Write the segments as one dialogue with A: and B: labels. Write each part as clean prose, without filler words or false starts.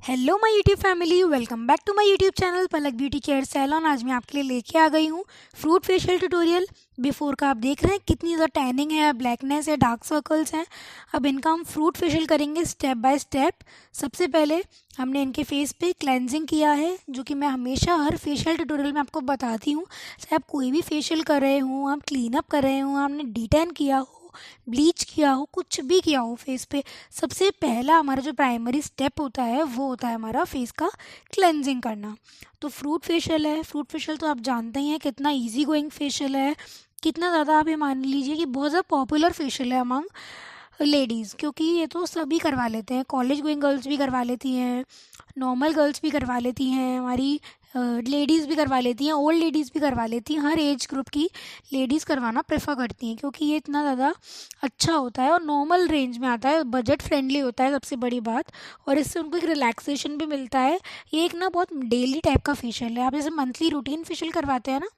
A: Hello my YouTube family, welcome back to my YouTube channel Palak beauty care salon. आज मैं आपके लिए लेके आ गई हूँ फ्रूट फेशियल ट्यूटोरियल। बिफोर का आप देख रहे हैं कितनी ज़्यादा टैनिंग है, ब्लैकनेस है, डार्क सर्कल्स हैं। अब इनका हम फ्रूट फेशियल करेंगे स्टेप बाय स्टेप। सबसे पहले हमने इनके फेस पे क्लेंजिंग किया है, जो कि मैं हमेशा हर फेशियल ट्यूटोरियल में आपको बताती हूँ। चाहे आप कोई भी फेशियल कर रहे हो, आप क्लीन अप कर रहे हो, आपने डिटैन किया हो, ब्लीच किया हो, कुछ भी किया हो फेस पे, सबसे पहला हमारा जो प्राइमरी स्टेप होता है वो होता है हमारा फेस का क्लेंजिंग करना। तो फ्रूट फेशियल है, फ्रूट फेशियल तो आप जानते ही हैं कितना इजी गोइंग फेशियल है, कितना ज़्यादा आप ये मान लीजिए कि बहुत ज़्यादा पॉपुलर फेशियल है अमंग लेडीज़, क्योंकि ये तो सभी करवा लेते हैं। कॉलेज गोइंग गर्ल्स भी करवा लेती हैं, नॉर्मल गर्ल्स भी करवा लेती हैं, हमारी लेडीज़ भी करवा लेती हैं, ओल्ड लेडीज़ भी करवा लेती हैं। हर एज ग्रुप की लेडीज़ करवाना प्रेफर करती हैं, क्योंकि ये इतना ज़्यादा अच्छा होता है और नॉर्मल रेंज में आता है, बजट फ्रेंडली होता है सबसे बड़ी बात। और इससे उनको एक रिलैक्सेशन भी मिलता है। ये एक ना बहुत डेली टाइप का फेशियल है। आप जैसे मंथली रूटीन फेशियल करवाते हैं ना,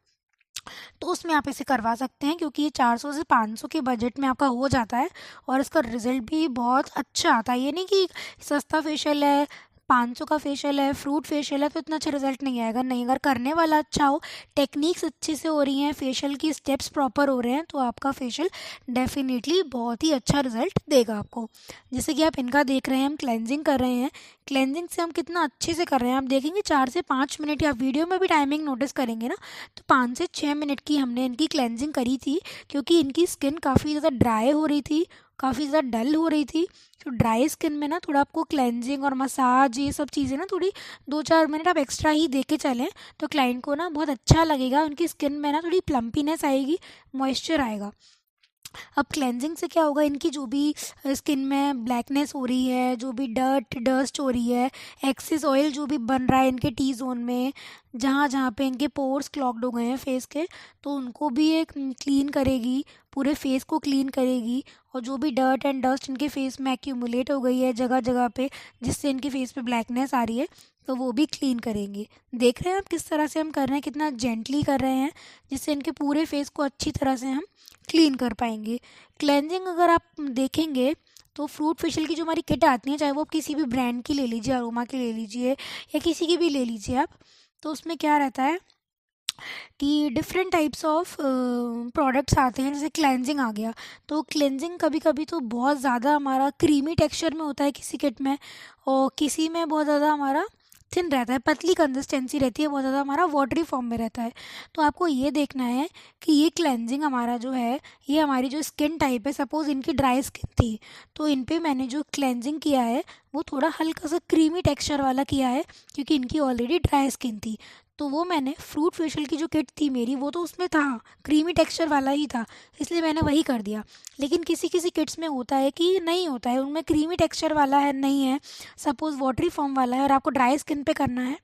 A: तो उसमें आप इसे करवा सकते हैं, क्योंकि ये 400 से 500 के बजट में आपका हो जाता है और इसका रिज़ल्ट भी बहुत अच्छा आता है। ये नहीं कि सस्ता फेशियल है, 500 का फेशियल है, फ्रूट फेशियल है तो इतना अच्छा रिजल्ट नहीं आएगा। नहीं, अगर करने वाला अच्छा हो, टेक्निक्स अच्छे से हो रही हैं, फेशियल की स्टेप्स प्रॉपर हो रहे हैं, तो आपका फेशियल डेफिनेटली बहुत ही अच्छा रिजल्ट देगा आपको। जैसे कि आप इनका देख रहे हैं, हम क्लेंजिंग कर रहे हैं। क्लेंजिंग से हम कितना अच्छे से कर रहे हैं आप देखेंगे, 4 से 5 मिनट, या वीडियो में भी टाइमिंग नोटिस करेंगे ना, तो 5 से 6 मिनट की हमने इनकी क्लेंजिंग करी थी, क्योंकि इनकी स्किन काफ़ी ज़्यादा ड्राई हो रही थी, काफ़ी ज़्यादा डल हो रही थी। तो ड्राई स्किन में ना थोड़ा आपको क्लेंजिंग और मसाज, ये सब चीज़ें ना थोड़ी 2-4 मिनट आप एक्स्ट्रा ही दे के चलें, तो क्लाइंट को ना बहुत अच्छा लगेगा। उनकी स्किन में ना थोड़ी प्लम्पीनेस आएगी, मॉइस्चर आएगा। अब क्लेंजिंग से क्या होगा, इनकी जो भी स्किन में ब्लैकनेस हो रही है, जो भी डस्ट हो रही है, एक्सेस ऑयल जो भी बन रहा है इनके टी जोन में, जहाँ जहाँ पे इनके पोर्स क्लॉग्ड हो गए हैं फेस के, तो उनको भी ये क्लीन करेगी, पूरे फेस को क्लीन करेगी। और जो भी डर्ट एंड डस्ट इनके फेस में एक्यूमुलेट हो गई है जगह जगह पे, जिससे इनके फेस पे ब्लैकनेस आ रही है, तो वो भी क्लीन करेंगे। देख रहे हैं आप किस तरह से हम कर रहे हैं, कितना जेंटली कर रहे हैं, जिससे इनके पूरे फेस को अच्छी तरह से हम क्लीन कर पाएंगे। क्लेंजिंग अगर आप देखेंगे तो फ्रूट फेशियल की जो हमारी किट आती है, चाहे वो आप किसी भी ब्रांड की ले लीजिए, अरोमा की ले लीजिए या किसी की भी ले लीजिए आप, तो उसमें क्या रहता है कि डिफरेंट टाइप्स ऑफ प्रोडक्ट्स आते हैं। जैसे क्लेंजिंग आ गया, तो क्लेंजिंग कभी कभी तो बहुत ज़्यादा हमारा क्रीमी टेक्सचर में होता है किसी किट में, और किसी में बहुत ज़्यादा हमारा थिन रहता है, पतली कंसिस्टेंसी रहती है, बहुत ज़्यादा हमारा वाटरी फॉर्म में रहता है। तो आपको ये देखना है कि ये क्लेंजिंग हमारा जो है, ये हमारी जो स्किन टाइप है, सपोज़ इनकी ड्राई स्किन थी, तो इन पे मैंने जो क्लेंजिंग किया है वो थोड़ा हल्का सा क्रीमी टेक्सचर वाला किया है, क्योंकि इनकी ऑलरेडी ड्राई स्किन थी। तो वो मैंने फ्रूट फेशियल की जो किट थी मेरी, वो तो उसमें था, क्रीमी टेक्सचर वाला ही था, इसलिए मैंने वही कर दिया। लेकिन किसी किसी किट्स में होता है कि नहीं होता है, उनमें क्रीमी टेक्सचर वाला है नहीं है, सपोज़ वाटरी फॉर्म वाला है और आपको ड्राई स्किन पे करना है,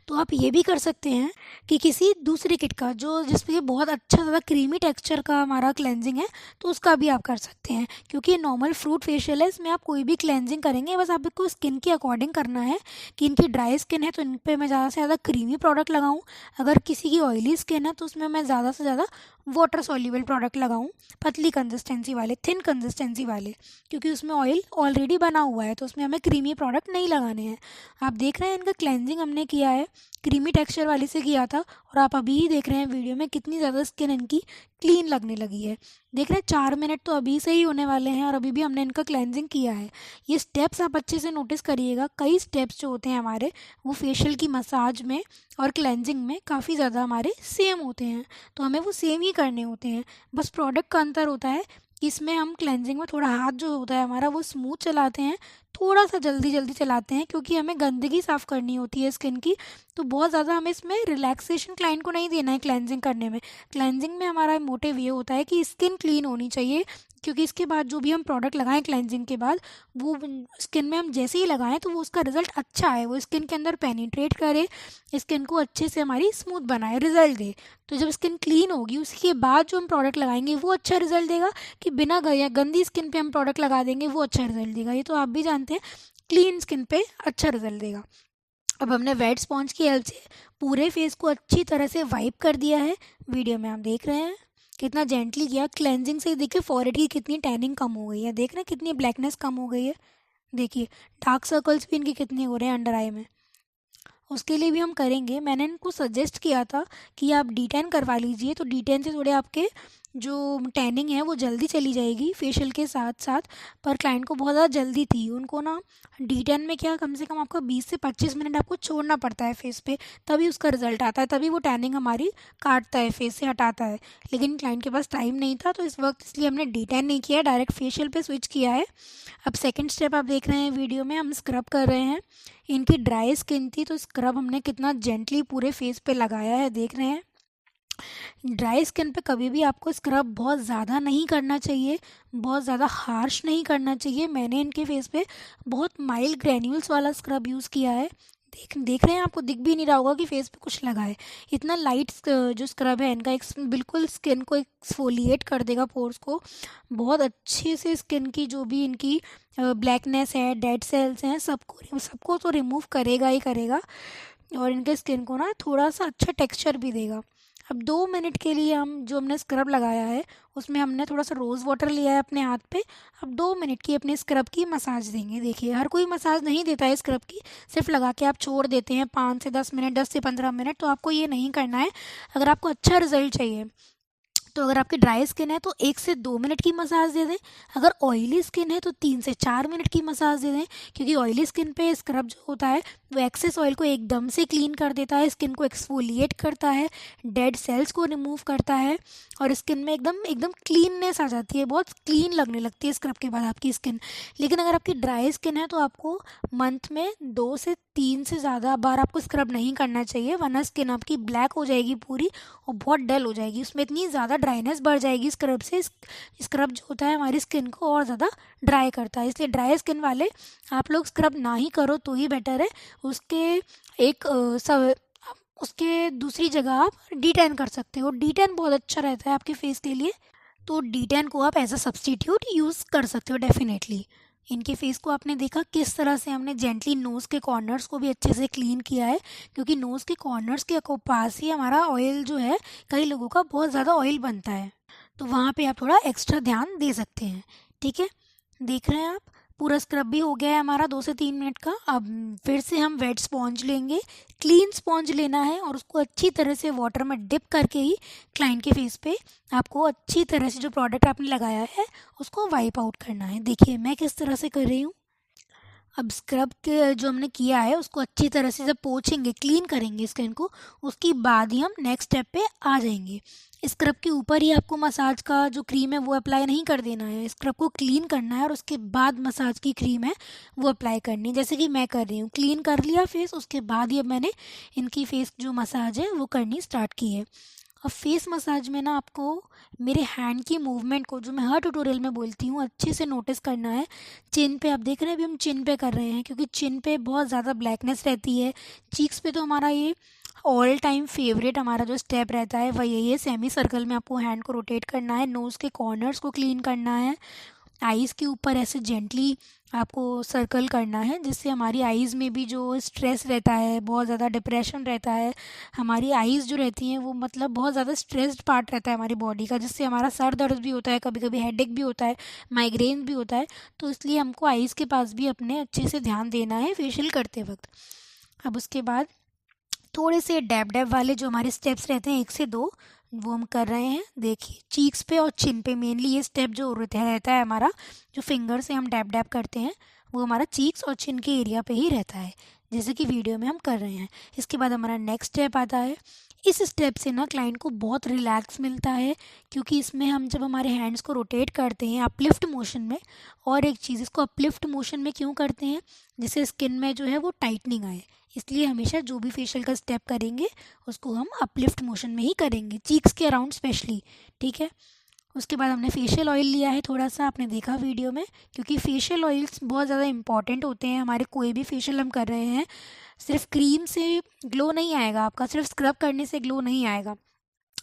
A: तो आप ये भी कर सकते हैं कि किसी दूसरी किट का जो जिसमें बहुत अच्छा ज़्यादा क्रीमी टेक्सचर का हमारा क्लेंजिंग है, तो उसका भी आप कर सकते हैं। क्योंकि नॉर्मल फ्रूट फेशियल है, इसमें आप कोई भी क्लेंजिंग करेंगे, बस आपको स्किन के अकॉर्डिंग करना है कि इनकी ड्राई स्किन है तो इन पर मैं ज़्यादा से ज़्यादा क्रीमी प्रोडक्ट लगाऊँ, अगर किसी की ऑयली स्किन है तो उसमें मैं ज़्यादा से ज़्यादा वाटर सॉल्युबल प्रोडक्ट लगाऊं, पतली कंसिस्टेंसी वाले, थिन कंसिस्टेंसी वाले, क्योंकि उसमें ऑयल ऑलरेडी बना हुआ है, तो उसमें हमें क्रीमी प्रोडक्ट नहीं लगाने हैं। आप देख रहे हैं इनका क्लेंजिंग हमने किया है, क्रीमी टेक्सचर वाली से किया था, और आप अभी ही देख रहे हैं वीडियो में कितनी ज़्यादा स्किन इनकी क्लीन लगने लगी है। देख रहे हैं 4 मिनट तो अभी से ही होने वाले हैं और अभी भी हमने इनका क्लेंजिंग किया है। ये स्टेप्स आप अच्छे से नोटिस करिएगा, कई स्टेप्स जो होते हैं हमारे, वो फेशियल की मसाज में और क्लेंजिंग में काफ़ी ज़्यादा हमारे सेम होते हैं, तो हमें वो सेम ही करने होते हैं। बस प्रोडक्ट का अंतर होता है कि इसमें हम क्लेंजिंग में थोड़ा हाथ जो होता है हमारा वो स्मूथ चलाते हैं, थोड़ा सा जल्दी जल्दी चलाते हैं, क्योंकि हमें गंदगी साफ़ करनी होती है स्किन की, तो बहुत ज़्यादा हमें इसमें रिलैक्सेशन क्लाइंट को नहीं देना है क्लेंजिंग करने में। क्लेंजिंग में हमारा मोटिव ये होता है कि स्किन क्लीन होनी चाहिए, क्योंकि इसके बाद जो भी हम प्रोडक्ट लगाएं क्लेंजिंग के बाद, वो स्किन में हम जैसे ही लगाएं तो वो उसका रिज़ल्ट अच्छा आए, वो स्किन के अंदर पेनिट्रेट करे, स्किन को अच्छे से हमारी स्मूथ बनाए, रिज़ल्ट दे। तो जब स्किन क्लीन होगी उसके बाद जो हम प्रोडक्ट लगाएंगे वो अच्छा रिज़ल्ट देगा, कि बिना गंदी स्किन पे हम प्रोडक्ट लगा देंगे वो अच्छा रिज़ल्ट देगा। ये तो आप भी जानते हैं, क्लीन स्किन पे अच्छा रिज़ल्ट देगा। अब हमने वेट स्पॉन्ज की हेल्प से पूरे फेस को अच्छी तरह से वाइप कर दिया है, वीडियो में आप देख रहे हैं कितना जेंटली किया। क्लेंजिंग से ही देखिए फॉरहेड की कितनी टैनिंग कम हो गई है, देख रहे हैं कितनी ब्लैकनेस कम हो गई है। देखिए डार्क सर्कल्स भी इनके कितने हो रहे हैं अंडर आई में। उसके लिए भी हम करेंगे। मैंने इनको सजेस्ट किया था कि आप D10 करवा लीजिए, तो D10 से थोड़े आपके जो टैनिंग है वो जल्दी चली जाएगी फेशियल के साथ साथ। पर क्लाइंट को बहुत ज़्यादा जल्दी थी, उनको ना D10 में क्या कम से कम आपको 20 से 25 मिनट आपको छोड़ना पड़ता है फेस पे, तभी उसका रिजल्ट आता है, तभी वो टैनिंग हमारी काटता है, फेस से हटाता है। लेकिन क्लाइंट के पास टाइम नहीं था तो इस वक्त इसलिए हमने D10 नहीं किया, डायरेक्ट फेशियल पे स्विच किया है। अब सेकंड स्टेप आप देख रहे हैं वीडियो में, हम स्क्रब कर रहे हैं। इनकी ड्राई स्किन थी तो स्क्रब हमने कितना जेंटली पूरे फेस पे लगाया है, देख रहे हैं। ड्राई स्किन पे कभी भी आपको स्क्रब बहुत ज़्यादा नहीं करना चाहिए, बहुत ज़्यादा हार्श नहीं करना चाहिए। मैंने इनके फेस पे बहुत माइल्ड ग्रैन्यूल्स वाला स्क्रब यूज़ किया है। देख रहे हैं, आपको दिख भी नहीं रहा होगा कि फेस पे कुछ लगा है। इतना लाइट जो स्क्रब है इनका, बिल्कुल स्किन को एक्सफोलिएट कर देगा, पोर्स को बहुत अच्छे से, स्किन की जो भी इनकी ब्लैकनेस है, डेड सेल्स हैं, सबको सबको तो रिमूव करेगा ही करेगा, और इनके स्किन को ना थोड़ा सा अच्छा टेक्सचर भी देगा। अब 2 मिनट के लिए हम जो हमने स्क्रब लगाया है उसमें हमने थोड़ा सा रोज़ वाटर लिया है अपने हाथ पे। अब 2 मिनट की अपने स्क्रब की मसाज देंगे। देखिए हर कोई मसाज नहीं देता है स्क्रब की, सिर्फ लगा के आप छोड़ देते हैं 5 से 10 मिनट, 10 से 15 मिनट। तो आपको ये नहीं करना है। अगर आपको अच्छा रिजल्ट चाहिए तो अगर आपकी ड्राई स्किन है तो 1 से 2 मिनट की मसाज दे दें। अगर ऑयली स्किन है तो 3 से 4 मिनट की मसाज दे दें, क्योंकि ऑयली स्किन पे स्क्रब जो होता है वो एक्सेस ऑयल को एकदम से क्लीन कर देता है, स्किन को एक्सफोलिएट करता है, डेड सेल्स को रिमूव करता है, और स्किन में एकदम एकदम क्लीननेस आ जाती है, बहुत क्लीन लगने लगती है स्क्रब के बाद आपकी स्किन। लेकिन अगर आपकी ड्राई स्किन है तो आपको मंथ में 2 से 3 से ज़्यादा बार आपको स्क्रब नहीं करना चाहिए, वरना स्किन आपकी ब्लैक हो जाएगी पूरी और बहुत डल हो जाएगी, उसमें इतनी ज़्यादा ड्राइनेस बढ़ जाएगी स्क्रब से। स्क्रब जो होता है हमारी स्किन को और ज़्यादा ड्राई करता है, इसलिए ड्राई स्किन वाले आप लोग स्क्रब ना ही करो तो ही बेटर है। उसके एक सब उसके दूसरी जगह आप D10 कर सकते हो। D10 बहुत अच्छा रहता है आपके फेस के लिए, तो D10 को आप एज अ सब्सटीट्यूट यूज़ कर सकते हो डेफिनेटली। इनके फेस को आपने देखा किस तरह से हमने जेंटली नोज़ के कॉर्नर्स को भी अच्छे से क्लीन किया है, क्योंकि नोज़ के कॉर्नर्स के पास ही हमारा ऑयल जो है, कई लोगों का बहुत ज़्यादा ऑयल बनता है, तो वहाँ पे आप थोड़ा एक्स्ट्रा ध्यान दे सकते हैं। ठीक है, देख रहे हैं आप, पूरा स्क्रब भी हो गया है हमारा 2 से 3 मिनट का। अब फिर से हम वेट स्पॉन्ज लेंगे, क्लीन स्पॉन्ज लेना है, और उसको अच्छी तरह से वाटर में डिप करके ही क्लाइंट के फेस पे आपको अच्छी तरह से जो प्रोडक्ट आपने लगाया है उसको वाइप आउट करना है। देखिए मैं किस तरह से कर रही हूँ। अब स्क्रब के जो हमने किया है उसको अच्छी तरह से जब पोंछेंगे, क्लीन करेंगे स्किन को, उसके बाद ही हम नेक्स्ट स्टेप पे आ जाएंगे। स्क्रब के ऊपर ही आपको मसाज का जो क्रीम है वो अप्लाई नहीं कर देना है, स्क्रब को क्लीन करना है और उसके बाद मसाज की क्रीम है वो अप्लाई करनी है, जैसे कि मैं कर रही हूँ। क्लीन कर लिया फेस, उसके बाद ही अब मैंने इनकी फेस जो मसाज है वो करनी स्टार्ट की है। अब फेस मसाज में ना आपको मेरे हैंड की मूवमेंट को, जो मैं हर ट्यूटोरियल में बोलती हूँ, अच्छे से नोटिस करना है। चिन पे आप देख रहे हैं, अभी हम चिन पे कर रहे हैं क्योंकि चिन पे बहुत ज़्यादा ब्लैकनेस रहती है। चीक्स पे तो हमारा ये ऑल टाइम फेवरेट हमारा जो स्टेप रहता है वह यही है, सेमी सर्कल में आपको हैंड को रोटेट करना है, नोज़ के कॉर्नर्स को क्लीन करना है, आईज़ के ऊपर ऐसे जेंटली आपको सर्कल करना है, जिससे हमारी आईज़ में भी जो स्ट्रेस रहता है, बहुत ज़्यादा डिप्रेशन रहता है, हमारी आईज़ जो रहती हैं वो मतलब बहुत ज़्यादा स्ट्रेस्ड पार्ट रहता है हमारी बॉडी का, जिससे हमारा सर दर्द भी होता है, कभी कभी हेडेक भी होता है, माइग्रेन भी होता है। तो इसलिए हमको आईज़ के पास भी अपने अच्छे से ध्यान देना है फेशियल करते वक्त। अब उसके बाद थोड़े से डैब डैब वाले जो हमारे स्टेप्स रहते हैं 1 से 2, वो हम कर रहे हैं। देखिए चीक्स पे और चिन पे मेनली ये स्टेप जो रहता है हमारा, जो फिंगर से हम डैब डैब करते हैं वो हमारा चीक्स और चिन के एरिया पे ही रहता है, जैसे कि वीडियो में हम कर रहे हैं। इसके बाद हमारा नेक्स्ट स्टेप आता है। इस स्टेप से ना क्लाइंट को बहुत रिलैक्स मिलता है, क्योंकि इसमें हम जब हमारे हैंड्स को रोटेट करते हैं अपलिफ्ट मोशन में, और एक चीज़, इसको अपलिफ्ट मोशन में क्यों करते हैं, जिससे स्किन में जो है वो टाइटनिंग आए, इसलिए हमेशा जो भी फेशियल का स्टेप करेंगे उसको हम अपलिफ्ट मोशन में ही करेंगे, चीक्स के अराउंड स्पेशली। ठीक है, उसके बाद हमने फेशियल ऑयल लिया है थोड़ा सा, आपने देखा वीडियो में, क्योंकि फेशियल ऑयल्स बहुत ज़्यादा इंपॉर्टेंट होते हैं हमारे, कोई भी फेशियल हम कर रहे हैं। सिर्फ क्रीम से ग्लो नहीं आएगा आपका, सिर्फ स्क्रब करने से ग्लो नहीं आएगा,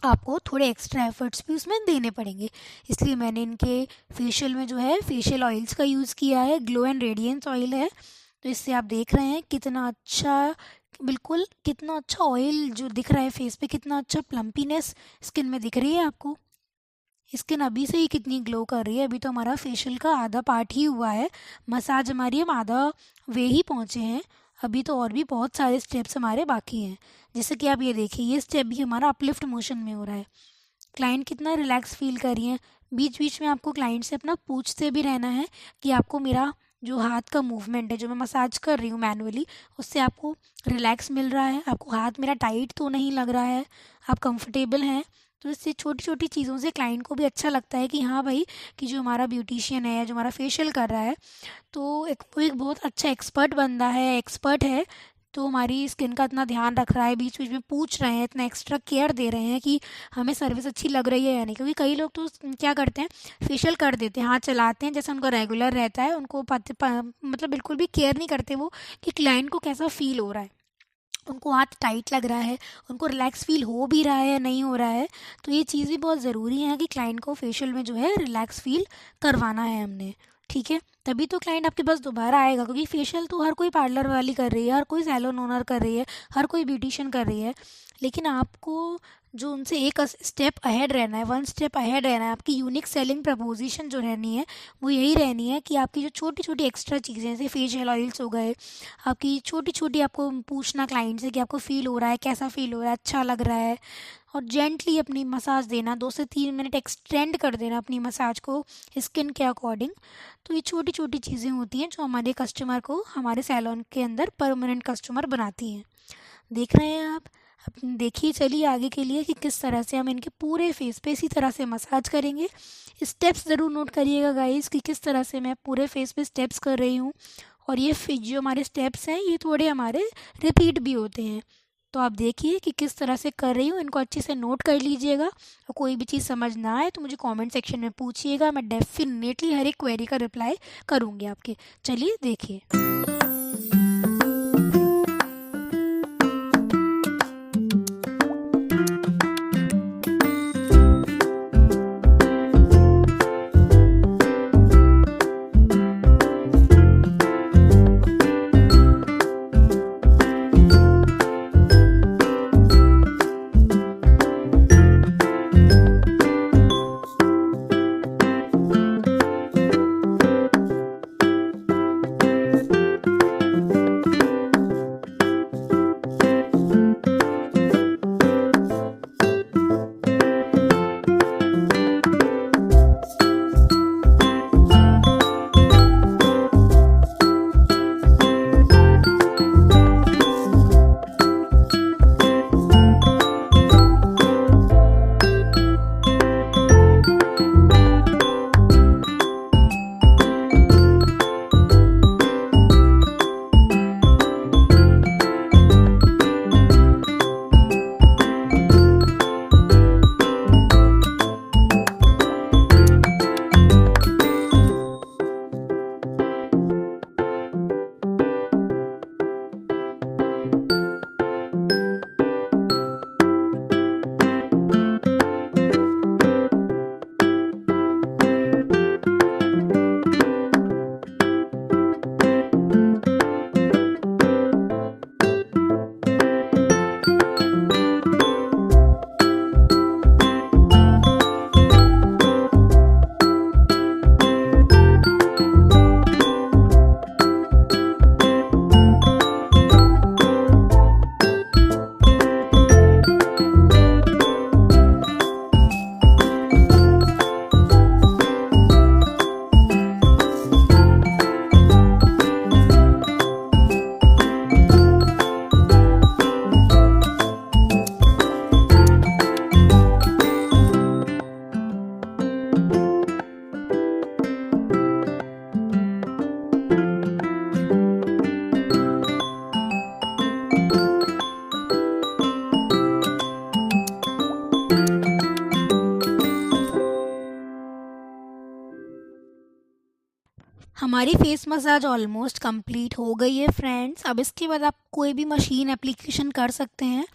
A: आपको थोड़े एक्स्ट्रा एफर्ट्स भी उसमें देने पड़ेंगे। इसलिए मैंने इनके फेशियल में जो है फेशियल ऑयल्स का यूज़ किया है, ग्लो एंड रेडियंस ऑयल है। तो इससे आप देख रहे हैं कितना अच्छा, बिल्कुल कितना अच्छा ऑयल जो दिख रहा है फेस पे, कितना अच्छा प्लम्पीनेस स्किन में दिख रही है आपको। स्किन अभी से ही कितनी ग्लो कर रही है। अभी तो हमारा फेशियल का आधा पार्ट ही हुआ है, मसाज हमारी हम आधा वे ही पहुँचे हैं। अभी तो और भी बहुत सारे स्टेप्स हमारे बाकी हैं। जैसे कि आप ये देखिए, ये स्टेप भी हमारा अपलिफ्ट मोशन में हो रहा है। क्लाइंट कितना रिलैक्स फील कर रही है। बीच बीच में आपको क्लाइंट से अपना पूछते भी रहना है कि आपको मेरा जो हाथ का मूवमेंट है, जो मैं मसाज कर रही हूँ मैनुअली, उससे आपको रिलैक्स मिल रहा है, आपको हाथ मेरा टाइट तो नहीं लग रहा है, आप कंफर्टेबल हैं। तो इससे छोटी छोटी चीज़ों से क्लाइंट को भी अच्छा लगता है कि हाँ भाई, कि जो हमारा ब्यूटिशियन है, जो हमारा फेशियल कर रहा है, तो वो एक बहुत अच्छा एक्सपर्ट बंदा है, एक्सपर्ट है। तो हमारी स्किन का इतना ध्यान रख रहा है, बीच बीच में पूछ रहे हैं, इतना एक्स्ट्रा केयर दे रहे हैं कि हमें सर्विस अच्छी लग रही है या नहीं। क्योंकि कई लोग तो क्या करते हैं, फेशियल कर देते हैं, हाथ चलाते हैं जैसे उनको रेगुलर रहता है, उनको मतलब बिल्कुल भी केयर नहीं करते वो कि क्लाइंट को कैसा फील हो रहा है, उनको हाथ टाइट लग रहा है, उनको रिलैक्स फील हो भी रहा है या नहीं हो रहा है। तो ये चीज़ भी बहुत ज़रूरी है कि क्लाइंट को फेशियल में जो है रिलैक्स फील करवाना है हमने, ठीक है। तभी तो क्लाइंट आपके पास दोबारा आएगा, क्योंकि फेशियल तो हर कोई पार्लर वाली कर रही है, हर कोई सैलून ओनर कर रही है, हर कोई ब्यूटिशियन कर रही है। लेकिन आपको जो उनसे एक स्टेप अहेड रहना है, वन स्टेप अहेड रहना है। आपकी यूनिक सेलिंग प्रपोजिशन जो रहनी है वो यही रहनी है कि आपकी जो छोटी छोटी एक्स्ट्रा चीज़ें, जैसे फेशियल ऑयल्स हो गए, आपकी छोटी छोटी, आपको पूछना क्लाइंट से कि आपको फ़ील हो रहा है, कैसा फ़ील हो रहा है, अच्छा लग रहा है, और जेंटली अपनी मसाज देना, 2 से 3 मिनट एक्सटेंड कर देना अपनी मसाज को स्किन के अकॉर्डिंग। तो ये छोटी छोटी चीज़ें होती हैं जो हमारे कस्टमर को हमारे सैलून के अंदर परमानेंट कस्टमर बनाती हैं। देख रहे हैं आप। अब देखिए, चलिए आगे के लिए कि किस तरह से हम इनके पूरे फेस पे इसी तरह से मसाज करेंगे। स्टेप्स ज़रूर नोट करिएगा गाइस कि किस तरह से मैं पूरे फेस पे स्टेप्स कर रही हूँ। और ये जो हमारे स्टेप्स हैं, ये थोड़े हमारे रिपीट भी होते हैं। तो आप देखिए कि किस तरह से कर रही हूँ, इनको अच्छे से नोट कर लीजिएगा। और कोई भी चीज़ समझ ना आए तो मुझे कमेंट सेक्शन में पूछिएगा, मैं डेफिनेटली हर एक क्वेरी का रिप्लाई करूँगी आपके। चलिए देखिए। हमारी फेस मसाज ऑलमोस्ट कंप्लीट हो गई है फ्रेंड्स। अब इसके बाद आप कोई भी मशीन एप्लीकेशन कर सकते हैं।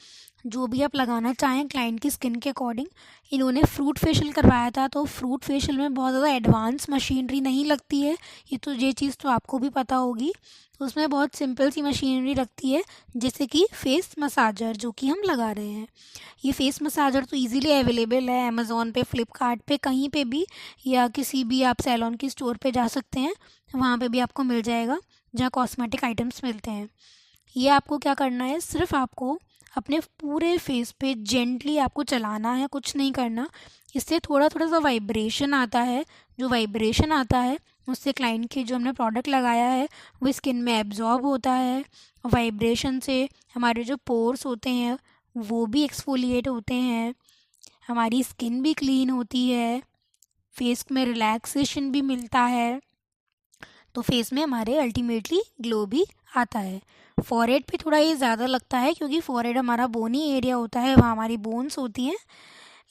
A: जो भी आप लगाना चाहें क्लाइंट की स्किन के अकॉर्डिंग। इन्होंने फ्रूट फेशियल करवाया था, तो फ्रूट फेशियल में बहुत ज़्यादा एडवांस मशीनरी नहीं लगती है, ये चीज़ तो आपको भी पता होगी। उसमें बहुत सिंपल सी मशीनरी लगती है, जैसे कि फेस मसाजर जो कि हम लगा रहे हैं। ये फेस मसाजर तो इजीली अवेलेबल है अमेज़ॉन पे, फ्लिपकार्ट पे, कहीं पे भी, या किसी भी आप सैलून की स्टोर पे जा सकते हैं, वहाँ पे भी आपको मिल जाएगा जहाँ कॉस्मेटिक आइटम्स मिलते हैं। ये आपको क्या करना है, सिर्फ आपको अपने पूरे फेस पे जेंटली आपको चलाना है, कुछ नहीं करना। इससे थोड़ा थोड़ा सा वाइब्रेशन आता है, जो वाइब्रेशन आता है उससे क्लाइंट के जो हमने प्रोडक्ट लगाया है वो स्किन में एब्जॉर्ब होता है। वाइब्रेशन से हमारे जो पोर्स होते हैं वो भी एक्सफोलिएट होते हैं, हमारी स्किन भी क्लीन होती है, फेस में रिलैक्सेशन भी मिलता है, तो फेस में हमारे अल्टीमेटली ग्लो भी आता है। फॉरहेड पे थोड़ा ये ज़्यादा लगता है क्योंकि फॉरहेड हमारा बोनी एरिया होता है, वहाँ हमारी बोन्स होती हैं,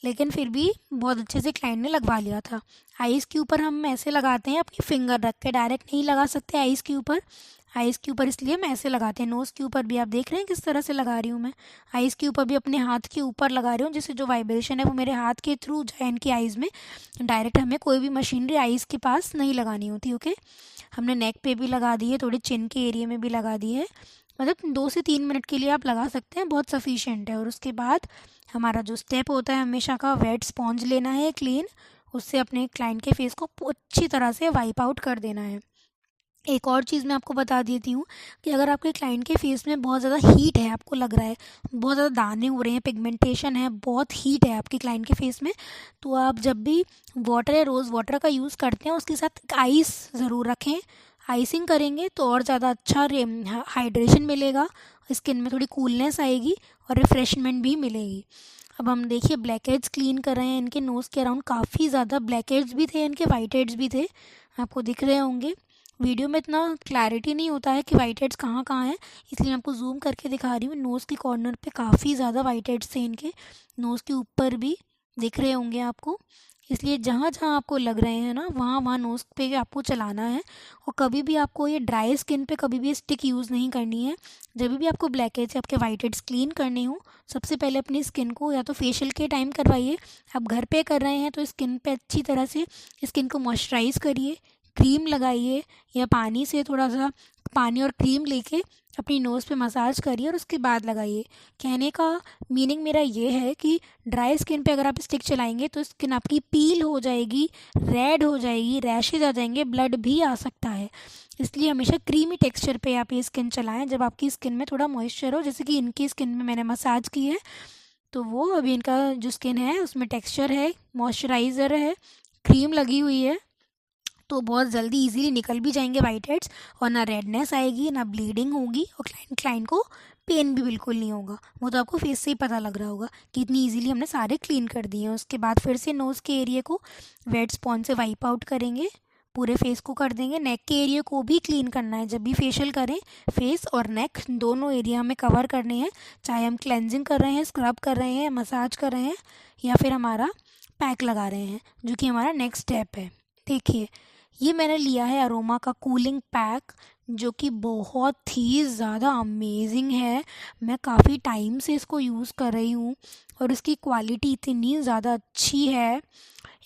A: लेकिन फिर भी बहुत अच्छे से क्लाइंट ने लगवा लिया था। आइज़ के ऊपर हम ऐसे लगाते हैं, अपनी फिंगर रख के डायरेक्ट नहीं लगा सकते आइज़ के ऊपर। आइज़ के ऊपर इसलिए हम ऐसे लगाते हैं। नोज़ के ऊपर भी आप देख रहे हैं किस तरह से लगा रही हूँ मैं। आइज़ के ऊपर भी अपने हाथ के ऊपर लगा रही हूँ, जिससे जो वाइब्रेशन है वो मेरे हाथ के थ्रू जाए इनकी आइज़ में। डायरेक्ट हमें कोई भी मशीनरी आइज़ के पास नहीं लगानी होती। ओके, हमने नेक पे भी लगा दी है, थोड़ी चिन के एरिया में भी लगा दी है। मतलब 2 से 3 मिनट के लिए आप लगा सकते हैं, बहुत सफिशिएंट है। और उसके बाद हमारा जो स्टेप होता है हमेशा का, वेट स्पॉन्ज लेना है क्लीन, उससे अपने क्लाइंट के फेस को अच्छी तरह से वाइप आउट कर देना है। एक और चीज़ मैं आपको बता देती हूँ कि अगर आपके क्लाइंट के फेस में बहुत ज़्यादा हीट है, आपको लग रहा है बहुत ज़्यादा दाने हो रहे हैं, पिगमेंटेशन है, बहुत हीट है आपके क्लाइंट के फेस में, तो आप जब भी वाटर या रोज़ वाटर का यूज़ करते हैं उसके साथ आइस ज़रूर रखें। आइसिंग करेंगे तो और ज़्यादा अच्छा हाइड्रेशन मिलेगा, स्किन में थोड़ी कूलनेस आएगी और रिफ़्रेशमेंट भी मिलेगी। अब हम देखिए ब्लैक हेड्स क्लीन कर रहे हैं। इनके नोज़ के अराउंड काफ़ी ज़्यादा ब्लैक हेड्स भी थे, इनके वाइट हेड्स भी थे, आपको दिख रहे होंगे। वीडियो में इतना क्लैरिटी नहीं होता है कि वाइट हेड्स कहाँ कहाँ हैं, इसलिए मैं आपको जूम करके दिखा रही हूँ। नोज़ के कॉर्नर पे काफ़ी ज़्यादा वाइट हेड्स थे इनके, नोज़ के ऊपर भी दिख रहे होंगे आपको। इसलिए जहाँ जहाँ आपको लग रहे हैं ना, वहाँ वहाँ नोज़ पे आपको चलाना है। और कभी भी आपको ये ड्राई स्किन पे कभी भी स्टिक यूज़ नहीं करनी है। जब भी आपको ब्लैक हेड्स या आपके वाइट हेड्स क्लीन करने हो, सबसे पहले अपनी स्किन को या तो फेशियल के टाइम करवाइए। आप घर पे कर रहे हैं तो स्किन पे अच्छी तरह से स्किन को मॉइस्चराइज़ करिए, क्रीम लगाइए, या पानी से थोड़ा सा पानी और क्रीम लेके अपनी नोज़ पे मसाज करिए और उसके बाद लगाइए। कहने का मीनिंग मेरा ये है कि ड्राई स्किन पे अगर आप स्टिक चलाएंगे तो स्किन आपकी पील हो जाएगी, रेड हो जाएगी, रैशेज आ जाएंगे, ब्लड भी आ सकता है। इसलिए हमेशा क्रीमी टेक्सचर पे आप ये स्किन चलाएं जब आपकी स्किन में थोड़ा मॉइस्चर हो। जैसे कि इनकी स्किन में मैंने मसाज की है, तो वो अभी इनका जो स्किन है उसमें टेक्सचर है, मॉइस्चराइज़र है, क्रीम लगी हुई है, तो बहुत जल्दी इजीली निकल भी जाएंगे वाइट हेड्स, और ना रेडनेस आएगी, ना ब्लीडिंग होगी, और क्लाइंट को पेन भी बिल्कुल नहीं होगा। वो तो आपको फेस से ही पता लग रहा होगा कि इतनी इजीली हमने सारे क्लीन कर दिए हैं। उसके बाद फिर से नोज़ के एरिया को वेट स्पॉन्ज से वाइप आउट करेंगे, पूरे फेस को कर देंगे। नेक के एरिया को भी क्लीन करना है, जब भी फेशियल करें फेस और नेक दोनों एरिया हमें कवर करने हैं, चाहे हम क्लेंजिंग कर रहे हैं, स्क्रब कर रहे हैं, मसाज कर रहे हैं, या फिर हमारा पैक लगा रहे हैं, जो कि हमारा नेक्स्ट स्टेप है। देखिए ये मैंने लिया है अरोमा का कूलिंग पैक, जो कि बहुत ही ज़्यादा अमेजिंग है। मैं काफ़ी टाइम से इसको यूज़ कर रही हूँ और इसकी क्वालिटी इतनी ज़्यादा अच्छी है,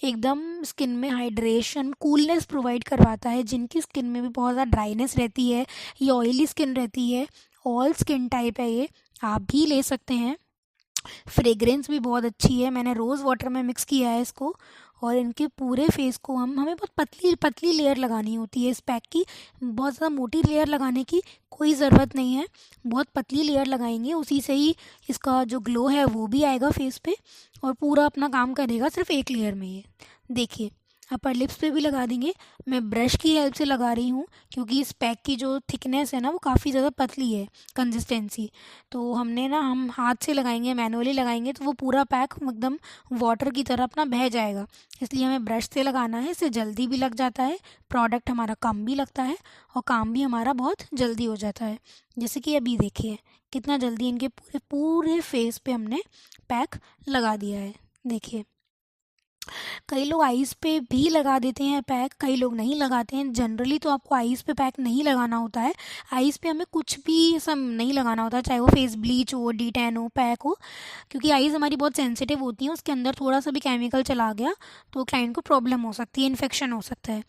A: एकदम स्किन में हाइड्रेशन, कूलनेस प्रोवाइड करवाता है। जिनकी स्किन में भी बहुत ज़्यादा ड्राइनेस रहती है या ऑयली स्किन रहती है, ऑल स्किन टाइप है ये, आप भी ले सकते हैं। फ्रेग्रेंस भी बहुत अच्छी है, मैंने रोज़ वाटर में मिक्स किया है इसको। और इनके पूरे फेस को हमें बहुत पतली पतली लेयर लगानी होती है इस पैक की, बहुत ज़्यादा मोटी लेयर लगाने की कोई ज़रूरत नहीं है। बहुत पतली लेयर लगाएंगे, उसी से ही इसका जो ग्लो है वो भी आएगा फेस पे, और पूरा अपना काम करेगा सिर्फ एक लेयर में ये। देखिए अपर लिप्स पे भी लगा देंगे। मैं ब्रश की हेल्प से लगा रही हूँ क्योंकि इस पैक की जो थिकनेस है ना वो काफ़ी ज़्यादा पतली है, कंसिस्टेंसी। तो हम हाथ से लगाएंगे, मैनुअली लगाएंगे तो वो पूरा पैक एकदम वाटर की तरह अपना बह जाएगा। इसलिए हमें ब्रश से लगाना है, इससे जल्दी भी लग जाता है, प्रोडक्ट हमारा कम भी लगता है और काम भी हमारा बहुत जल्दी हो जाता है। जैसे कि अभी देखिए कितना जल्दी इनके पूरे पूरे फेस पे हमने पैक लगा दिया है। देखिए कई लोग आईज़ पे भी लगा देते हैं पैक, कई लोग नहीं लगाते हैं। जनरली तो आपको आईज़ पे पैक नहीं लगाना होता है। आईज़ पे हमें कुछ भी ऐसा नहीं लगाना होता, चाहे वो फेस ब्लीच हो, डी10 हो, पैक हो, क्योंकि आईज़ हमारी बहुत सेंसिटिव होती हैं। उसके अंदर थोड़ा सा भी केमिकल चला गया तो क्लाइंट को प्रॉब्लम हो सकती है, इन्फेक्शन हो सकता है।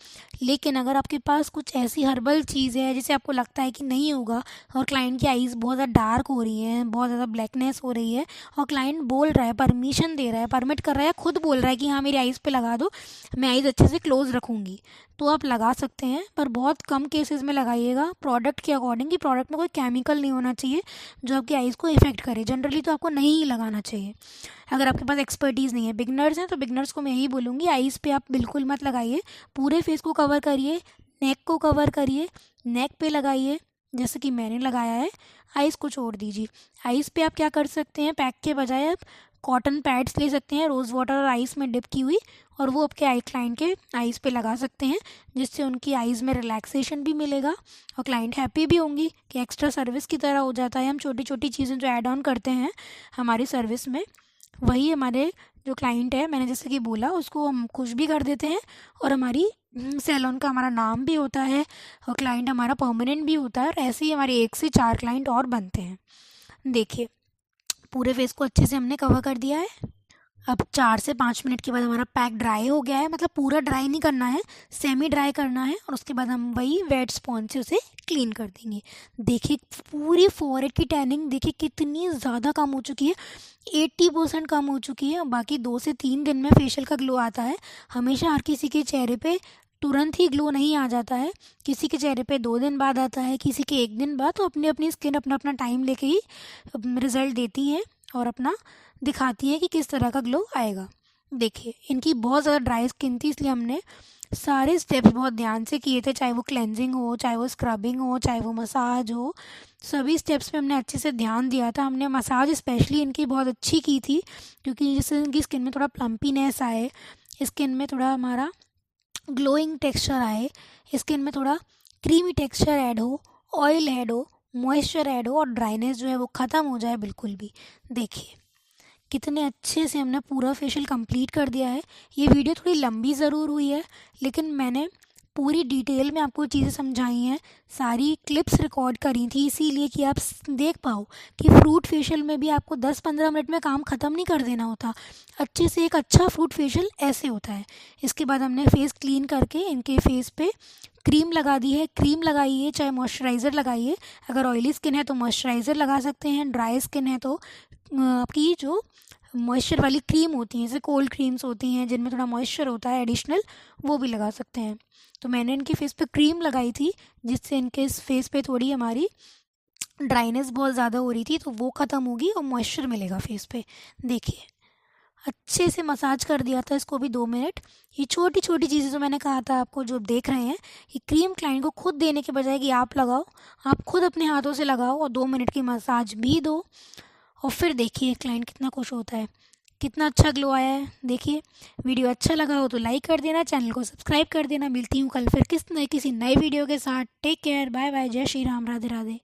A: लेकिन अगर आपके पास कुछ ऐसी हर्बल चीज़ है जिसे आपको लगता है कि नहीं होगा, और क्लाइंट की आईज़ बहुत ज़्यादा डार्क हो रही हैं, बहुत ज़्यादा ब्लैकनेस हो रही है, और क्लाइंट बोल रहा है, परमिशन दे रहा है, परमिट कर रहा है, खुद बोल रहा है कि हाँ मेरी आईज़ पे लगा दो, मैं आईज़ अच्छे से क्लोज़ रखूँगी, तो आप लगा सकते हैं। पर बहुत कम केसेस में लगाइएगा, प्रोडक्ट के अकॉर्डिंग, कि प्रोडक्ट में कोई केमिकल नहीं होना चाहिए जो आपकी आईज़ को इफ़ेक्ट करे। जनरली तो आपको नहीं ही लगाना चाहिए अगर आपके पास एक्सपर्टीज़ नहीं है। बिगनर्स हैं तो बिगनर्स को मैं यही बोलूँगी, आईज़ पे आप बिल्कुल मत लगाइए। पूरे फेस को कवर करिए, नेक को कवर करिए, नेक पे लगाइए जैसे कि मैंने लगाया है, आईज़ को छोड़ दीजिए। आईज़ पे आप क्या कर सकते हैं, पैक के बजाय आप कॉटन पैड्स ले सकते हैं, रोज़ वाटर और आइस में डिप की हुई, और वो आपके आई क्लाइंट के आइज़ पे लगा सकते हैं, जिससे उनकी आइज़ में रिलैक्सेशन भी मिलेगा और क्लाइंट हैप्पी भी होंगी कि एक्स्ट्रा सर्विस की तरह हो जाता है। हम छोटी छोटी चीज़ें जो ऐड ऑन करते हैं हमारी सर्विस में, वही हमारे जो क्लाइंट है, मैंने जैसे कि बोला, उसको हम खुश भी कर देते हैं, और हमारी सैलून का हमारा नाम भी होता है, और क्लाइंट हमारा परमानेंट भी होता है, और ऐसे ही हमारे 1 से 4 क्लाइंट और बनते हैं। देखिए, पूरे फेस को अच्छे से हमने कवर कर दिया है। अब 4 से 5 मिनट के बाद हमारा पैक ड्राई हो गया है, मतलब पूरा ड्राई नहीं करना है, सेमी ड्राई करना है, और उसके बाद हम वही वेट स्पॉन्ज से उसे क्लीन कर देंगे। देखिए पूरी फोरहेड की टैनिंग देखिए कितनी ज़्यादा कम हो चुकी है, 80% कम हो चुकी है। बाकी 2 से 3 दिन में फेशियल का ग्लो आता है। हमेशा हर किसी के चेहरे पे तुरंत ही ग्लो नहीं आ जाता है, किसी के चेहरे पे 2 दिन बाद आता है, किसी के 1 दिन बाद। तो अपनी अपनी स्किन अपना अपना टाइम लेके ही रिज़ल्ट देती हैं और अपना दिखाती हैं कि किस तरह का ग्लो आएगा। देखिए इनकी बहुत ज़्यादा ड्राई स्किन थी, इसलिए हमने सारे स्टेप्स बहुत ध्यान से किए थे, चाहे वो क्लेंजिंग हो, चाहे वो स्क्रबिंग हो, चाहे वो मसाज हो, सभी स्टेप्स पे हमने अच्छे से ध्यान दिया था। हमने मसाज स्पेशली इनकी बहुत अच्छी की थी, क्योंकि जिससे इनकी स्किन में थोड़ा प्लम्पीनेस आए, स्किन में थोड़ा हमारा ग्लोइंग टेक्सचर आए, स्किन में थोड़ा क्रीमी टेक्सचर ऐड हो, ऑयल ऐड हो, मॉइस्चर ऐड हो, और ड्राइनेस जो है वो ख़त्म हो जाए बिल्कुल भी। देखिए कितने अच्छे से हमने पूरा फेशियल कंप्लीट कर दिया है। ये वीडियो थोड़ी लंबी ज़रूर हुई है, लेकिन मैंने पूरी डिटेल में आपको चीज़ें समझाई हैं, सारी क्लिप्स रिकॉर्ड करी थी, इसीलिए कि आप देख पाओ कि फ्रूट फेशियल में भी आपको 10-15 मिनट में काम ख़त्म नहीं कर देना होता। अच्छे से एक अच्छा फ्रूट फेशियल ऐसे होता है। इसके बाद हमने फेस क्लीन करके इनके फेस पे क्रीम लगा दी है। क्रीम लगाइए चाहे मॉइस्चराइज़र लगाइए, अगर ऑयली स्किन है तो मॉइस्चराइज़र लगा सकते हैं, ड्राई स्किन है तो आपकी जो मॉइस्चर वाली क्रीम होती हैं, जैसे कोल्ड क्रीम्स होती हैं जिनमें थोड़ा मॉइस्चर होता है एडिशनल, वो भी लगा सकते हैं। तो मैंने इनके फेस पे क्रीम लगाई थी, जिससे इनके इस फेस पे थोड़ी हमारी ड्राइनेस बहुत ज़्यादा हो रही थी, तो वो ख़त्म होगी और मॉइस्चर मिलेगा फेस पे। देखिए अच्छे से मसाज कर दिया था इसको भी 2 मिनट। ये छोटी छोटी चीज़ें जो मैंने कहा था आपको, जो आप देख रहे हैं, ये क्रीम क्लाइंट को खुद देने के बजाय कि आप लगाओ, आप खुद अपने हाथों से लगाओ और 2 मिनट की मसाज भी दो, और फिर देखिए क्लाइंट कितना खुश होता है, कितना अच्छा ग्लो आया है। देखिए वीडियो अच्छा लगा हो तो लाइक कर देना, चैनल को सब्सक्राइब कर देना। मिलती हूँ कल फिर किसी नए वीडियो के साथ। टेक केयर, बाय बाय, जय श्री राम, राधे राधे।